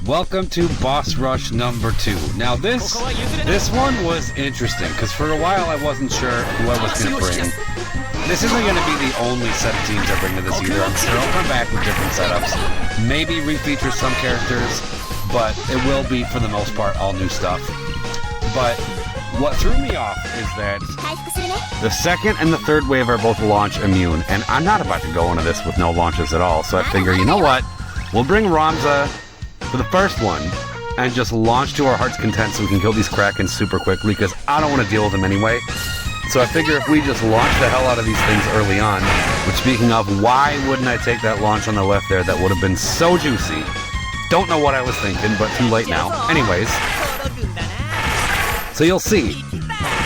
Welcome to Boss Rush number 2. Now this one was interesting, because for a while I wasn't sure who I was going to bring. This isn't going to be the only set of teams I bring to this either. I'm sure I'll come back with different setups. Maybe refeature some characters, but it will be, for the most part, all new stuff. But what threw me off is that the second and the third wave are both launch immune, and I'm not about to go into this with no launches at all, so I figure, you know what? We'll bring Ramza for the first one and just launch to our heart's content so we can kill these Krakens super quickly, because I don't want to deal with them anyway. So I figure if we just launch the hell out of these things early on, which, speaking of, why wouldn't I take that launch on the left there? That would have been so juicy. Don't know what I was thinking, but too late now. Anyways, so you'll see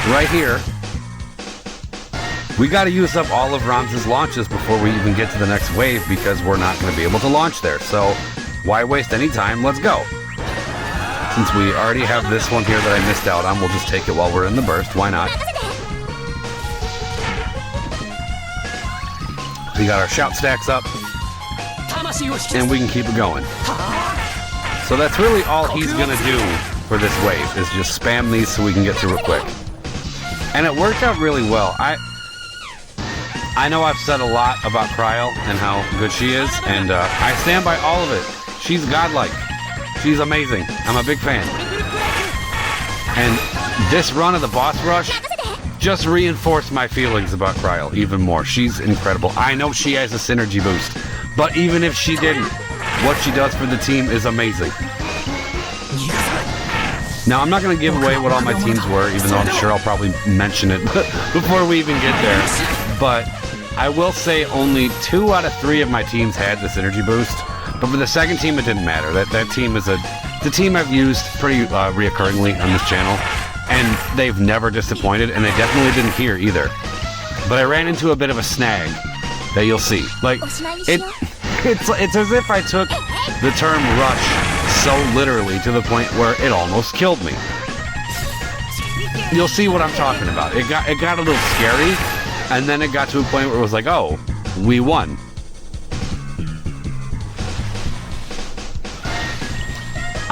right here, we got to use up all of Ramza's launches before we even get to the next wave, because we're not going to be able to launch there. So why waste any time? Let's go. Since we already have this one here that I missed out on, we'll just take it while we're in the burst. Why not? We got our shout stacks up, and we can keep it going. So that's really all he's going to do for this wave, is just spam these so we can get through it quick. And it worked out really well. I know I've said a lot about Cryo and how good she is, and I stand by all of it. She's godlike. She's amazing. I'm a big fan. And this run of the boss rush just reinforced my feelings about Cryo even more. She's incredible. I know she has a synergy boost, but even if she didn't, what she does for the team is amazing. Now, I'm not going to give away what all my teams were, even though I'm sure I'll probably mention it before we even get there. But I will say only 2 out of 3 of my teams had the synergy boost. But for the second team, it didn't matter. That team is the team I've used pretty reoccurringly on this channel, and they've never disappointed, and they definitely didn't here either. But I ran into a bit of a snag that you'll see. Like, it's as if I took the term rush so literally to the point where it almost killed me. You'll see what I'm talking about. It got a little scary, and then it got to a point where it was like, oh, we won.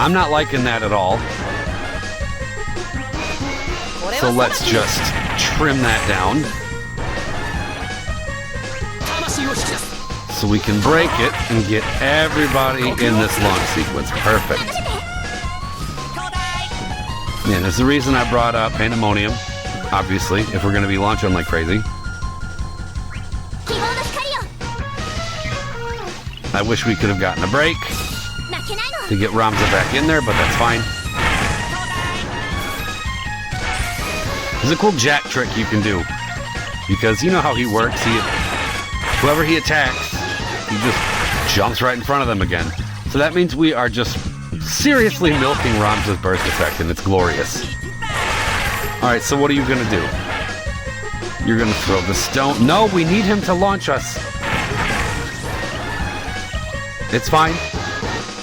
I'm not liking that at all. So let's just trim that down, so we can break it and get everybody in this launch sequence. Perfect. Yeah, that's the reason I brought up Pandemonium, obviously, if we're going to be launching like crazy. I wish we could have gotten a break to get Ramza back in there, but that's fine. There's a cool jack trick you can do, because you know how he works. Whoever he attacks, he just jumps right in front of them again. So that means we are just seriously milking Ramza's burst effect, and it's glorious. Alright, so what are you going to do? You're going to throw the stone. No, we need him to launch us. It's fine.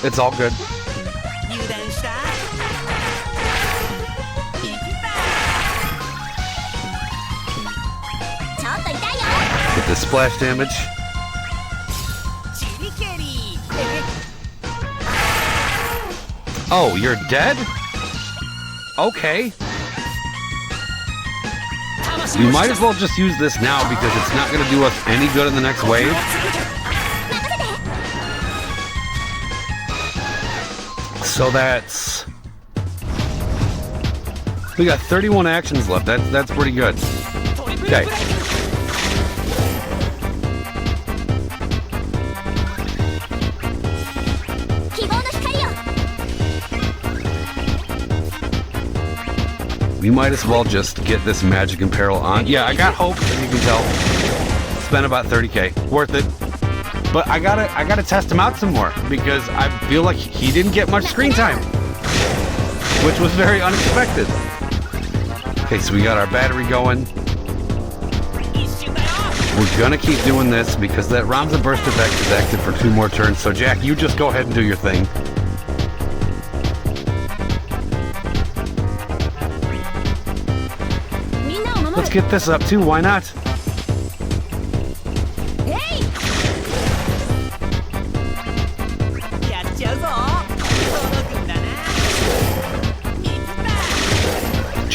It's all good. Get this splash damage. Oh, you're dead? Okay. We might as well just use this now, because it's not going to do us any good in the next wave. So that's... we got 31 actions left. That's pretty good. Okay. We might as well just get this magic and peril on. Yeah, I got hope, as you can tell. Spent about 30k. Worth it. But I gotta test him out some more, because I feel like he didn't get much screen time, which was very unexpected. Okay, so we got our battery going. We're gonna keep doing this because that Ramza burst effect is active for 2 more turns. So Jack, you just go ahead and do your thing. Let's get this up too, why not?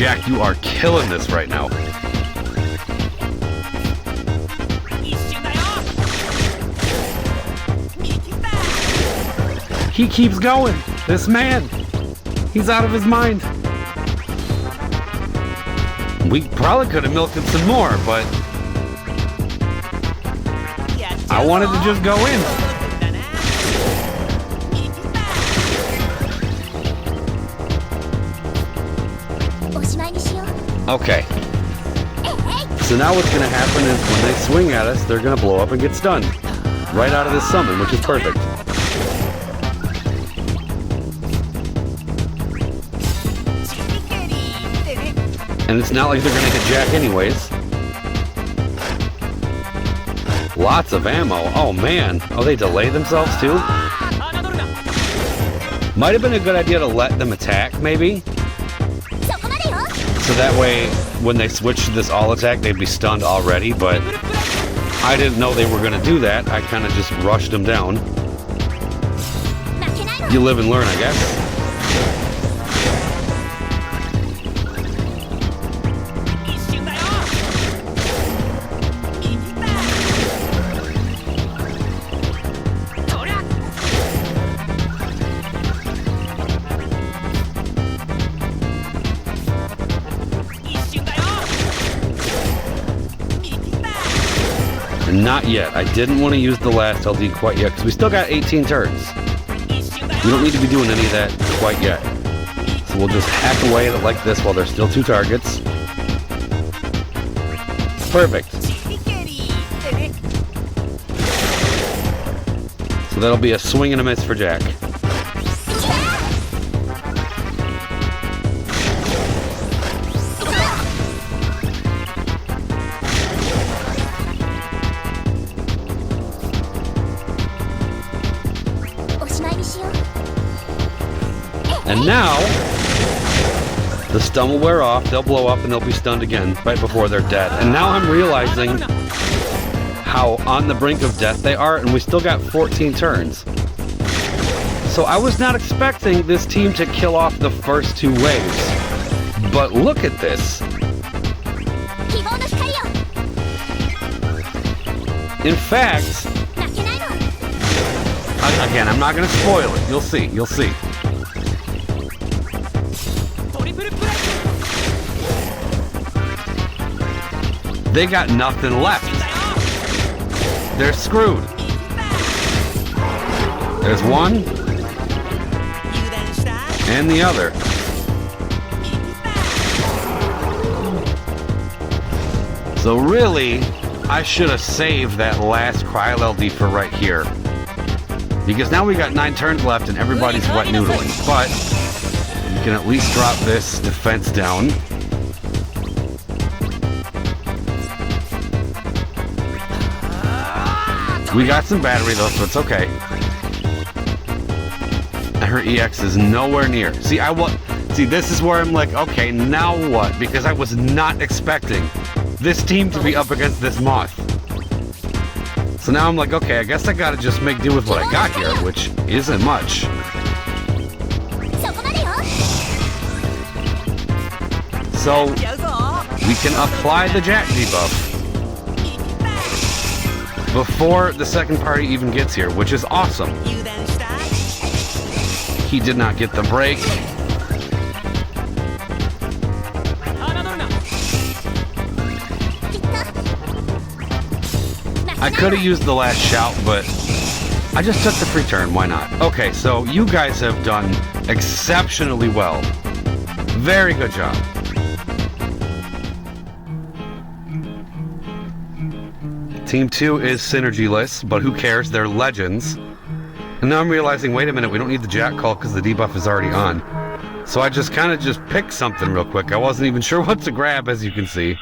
Jack, you are killing this right now. He keeps going. This man, he's out of his mind. We probably could have milked him some more, but I wanted to just go in. Okay. So now what's going to happen is when they swing at us, they're going to blow up and get stunned. Right out of this summon, which is perfect. And it's not like they're going to hit Jack anyways. Lots of ammo. Oh man. Oh, they delay themselves too? Might have been a good idea to let them attack, maybe? So that way, when they switch to this all attack, they'd be stunned already, but I didn't know they were going to do that. I kind of just rushed them down. You live and learn, I guess. Not yet. I didn't want to use the last LD quite yet, because we still got 18 turns. We don't need to be doing any of that quite yet. So we'll just hack away at it like this while there's still 2 targets. Perfect. So that'll be a swing and a miss for Jack. And now, the stun will wear off, they'll blow up, and they'll be stunned again right before they're dead. And now I'm realizing how on the brink of death they are, and we still got 14 turns. So I was not expecting this team to kill off the first 2 waves. But look at this. In fact, again, I'm not going to spoil it. You'll see, you'll see. They got nothing left. They're screwed. There's one. And the other. So really, I should have saved that last Cryo LD for right here. Because now we got 9 turns left and everybody's wet noodling. But you can at least drop this defense down. We got some battery though, so it's okay. And her EX is nowhere near. See, this is where I'm like, okay, now what? Because I was not expecting this team to be up against this moth. So now I'm like, okay, I guess I gotta just make do with what I got here, which isn't much. So we can apply the Jack debuff before the second party even gets here, which is awesome. He did not get the break. I could have used the last shout, but I just took the free turn. Why not? Okay, so you guys have done exceptionally well. Very good job. Team 2 is synergyless, but who cares? They're legends. And now I'm realizing, wait a minute, we don't need the Jack call because the debuff is already on. So I just kind of just picked something real quick. I wasn't even sure what to grab, as you can see.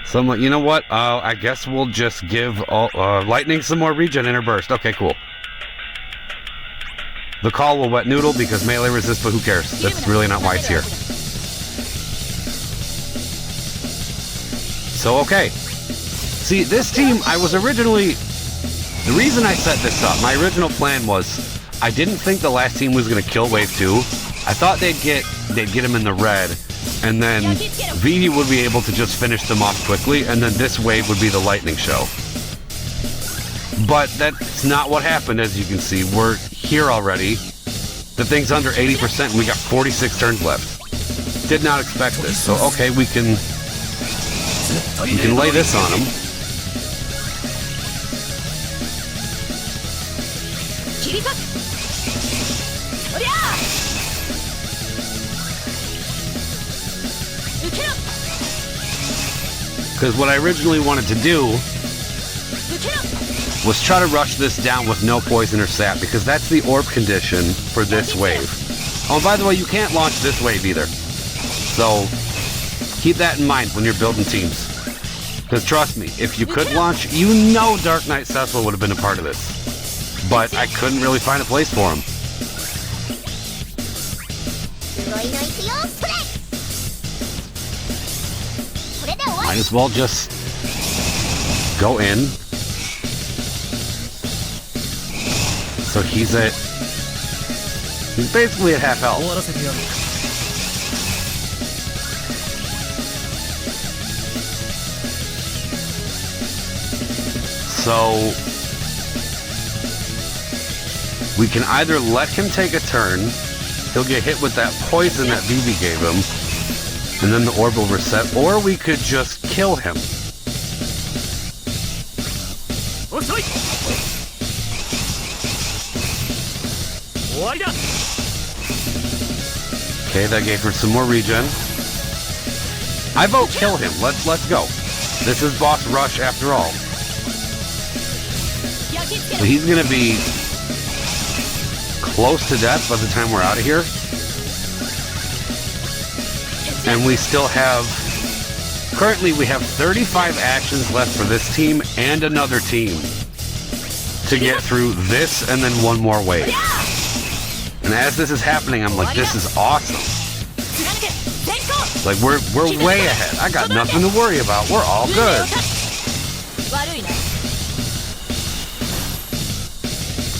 So I'm like, you know what? I guess we'll just give Lightning some more regen in her burst. Okay, cool. The call will wet noodle because melee resist, but who cares? That's really not why it's here. So, okay. See, this team, I was originally... The reason I set this up, my original plan was, I didn't think the last team was going to kill Wave 2, I thought they'd get him in the red, and then Vivi would be able to just finish them off quickly, and then this wave would be the lightning show. But that's not what happened, as you can see. We're here already. The thing's under 80%, and we got 46 turns left. Did not expect this, so okay, we can lay this on him. Because what I originally wanted to do was try to rush this down with no poison or sap, because that's the orb condition for this wave. Oh, and by the way, you can't launch this wave either. So keep that in mind when you're building teams. Because trust me, if you could launch, you know Dark Knight Cecil would have been a part of this. But I couldn't really find a place for him. Might as well just go in. So he's basically at half health. So we can either let him take a turn, he'll get hit with that poison that Vivi gave him, and then the orb will reset, or we could just kill him. Okay, that gave her some more regen. I vote kill him. Let's go. This is boss rush after all. So he's gonna be close to death by the time we're out of here. And we still have, currently we have 35 actions left for this team and another team to get through this and then one more wave. And as this is happening, I'm like, this is awesome. Like, we're way ahead. I got nothing to worry about. We're all good.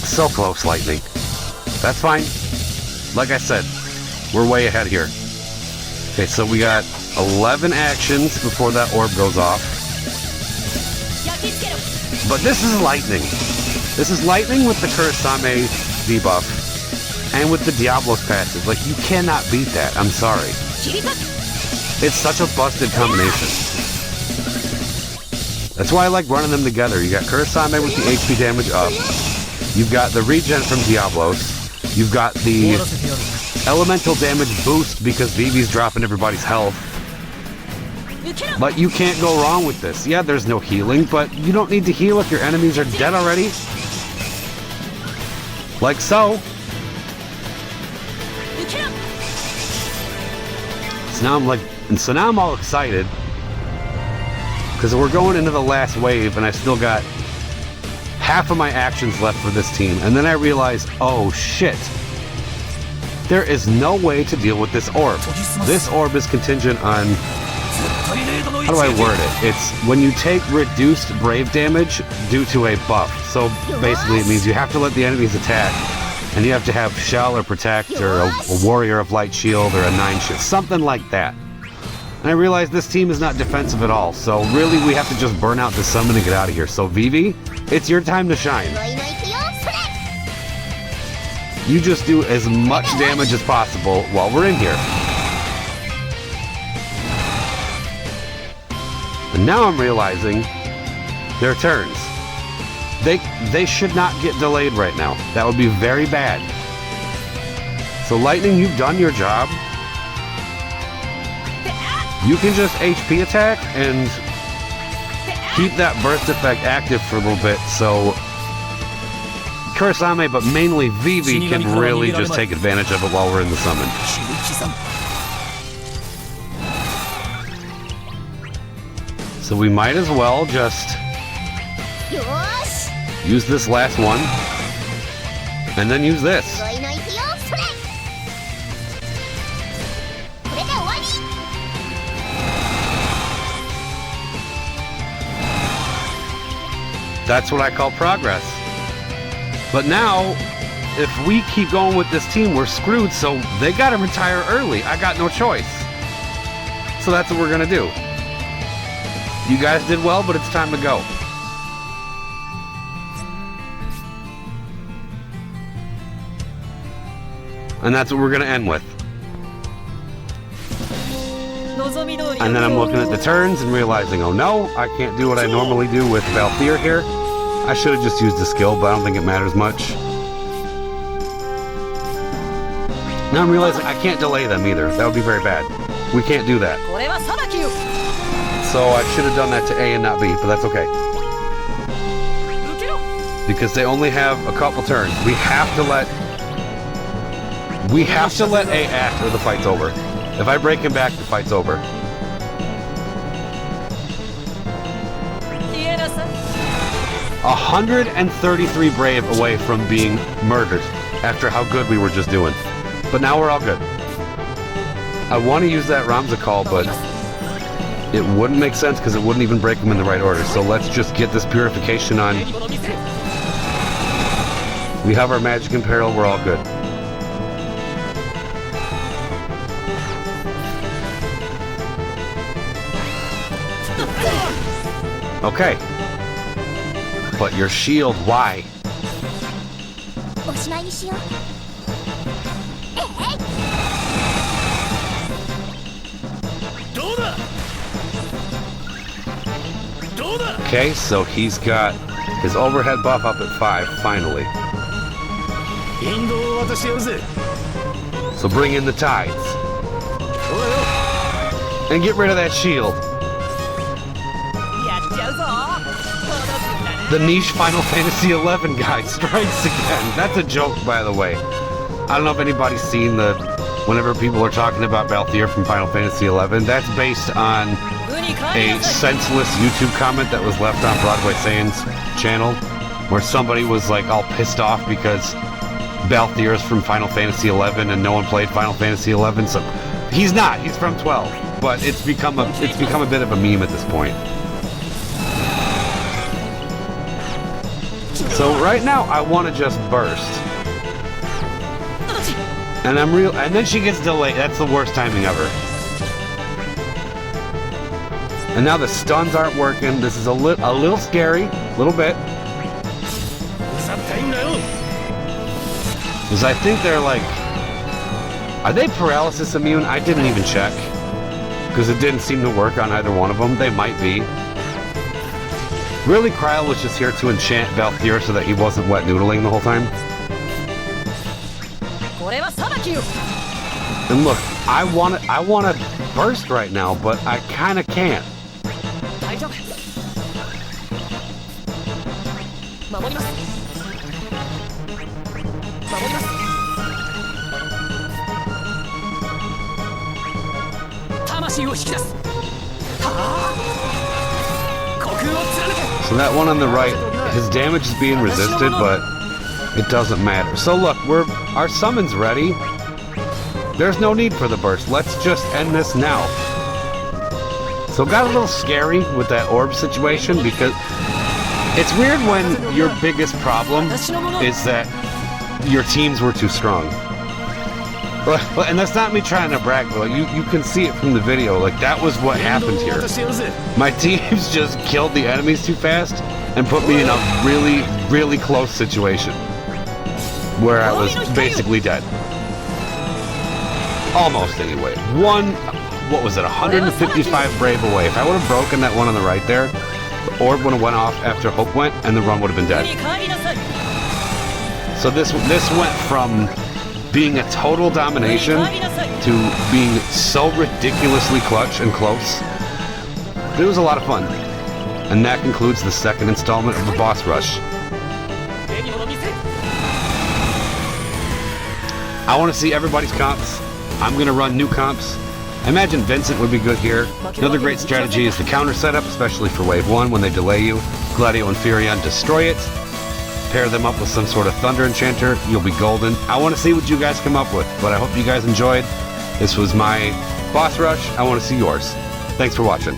So close, Lightning. That's fine. Like I said, we're way ahead here. Okay, so we got 11 actions before that orb goes off. But this is Lightning. This is Lightning with the Kurosame debuff. And with the Diablos passive. Like, you cannot beat that. I'm sorry. It's such a busted combination. That's why I like running them together. You got Kurosame with the HP damage up. You've got the regen from Diablos. You've got the elemental damage boost because Vivi's dropping everybody's health. But you can't go wrong with this. Yeah, there's no healing, but you don't need to heal if your enemies are dead already. Like so. So now I'm all excited because we're going into the last wave and I still got half of my actions left for this team, and then I realize, oh shit, there is no way to deal with this orb. This orb is contingent on, how do I word it? It's when you take reduced brave damage due to a buff. So basically it means you have to let the enemies attack, and you have to have Shell or Protect or a Warrior of Light Shield or a 9 Shield, something like that. And I realize this team is not defensive at all, so really we have to just burn out the summon and get out of here. So Vivi, it's your time to shine. You just do as much damage as possible while we're in here. And now I'm realizing their turns. They should not get delayed right now. That would be very bad. So Lightning, you've done your job. You can just HP attack and keep that burst effect active for a little bit, so Kurosame, but mainly Vivi, can really just take advantage of it while we're in the summon. So we might as well just use this last one, and then use this. That's what I call progress. But now, if we keep going with this team, we're screwed, so they gotta retire early. I got no choice. So that's what we're gonna do. You guys did well, but it's time to go. And that's what we're gonna end with. And then I'm looking at the turns and realizing, oh no, I can't do what I normally do with Valkyr here. I should have just used the skill, but I don't think it matters much. Now I'm realizing I can't delay them either. That would be very bad. We can't do that. So I should have done that to A and not B, but that's okay. Because they only have a couple turns. We have to let A act or the fight's over. If I break him back, the fight's over. A 133 brave away from being murdered after how good we were just doing. But now we're all good. I want to use that Ramza call, but it wouldn't make sense because it wouldn't even break them in the right order. So let's just get this purification on. We have our magic in peril, we're all good. Okay. But your shield, why? Okay, so he's got his overhead buff up at 5, finally. So bring in the tides. And get rid of that shield. The niche Final Fantasy XI guy strikes again. That's a joke, by the way. I don't know if anybody's seen whenever people are talking about Valkyr from Final Fantasy XI, that's based on a senseless YouTube comment that was left on Broadway Saiyans channel, where somebody was like all pissed off because Valkyr is from Final Fantasy XI and no one played Final Fantasy XI. So he's not. He's from 12, but it's become a bit of a meme at this point. So right now, I want to just burst. And and then she gets delayed. That's the worst timing ever. And now the stuns aren't working. This is a little scary, a little bit. Because I think they're like, are they paralysis immune? I didn't even check. Because it didn't seem to work on either one of them. They might be. Really, Kryle was just here to enchant Valkyr so that he wasn't wet noodling the whole time. And look, I want to burst right now, but I kind of can't. So that one on the right, his damage is being resisted, but it doesn't matter. So look, our summon's ready. There's no need for the burst. Let's just end this now. So it got a little scary with that orb situation because it's weird when your biggest problem is that your teams were too strong. And that's not me trying to brag, but you can see it from the video. Like, that was what happened here. My teams just killed the enemies too fast and put me in a really, really close situation where I was basically dead. Almost, anyway. What was it, 155 brave away. If I would have broken that one on the right there, the orb would have went off after Hope went, and the run would have been dead. So this went from being a total domination to being so ridiculously clutch and close. It was a lot of fun. And that concludes the second installment of the boss rush. I want to see everybody's comps. I'm going to run new comps. I imagine Vincent would be good here. Another great strategy is the counter setup, especially for Wave 1 when they delay you. Gladio and Furion destroy it. Pair them up with some sort of Thunder Enchanter, you'll be golden. I want to see what you guys come up with, but I hope you guys enjoyed. This was my boss rush. I want to see yours. Thanks for watching.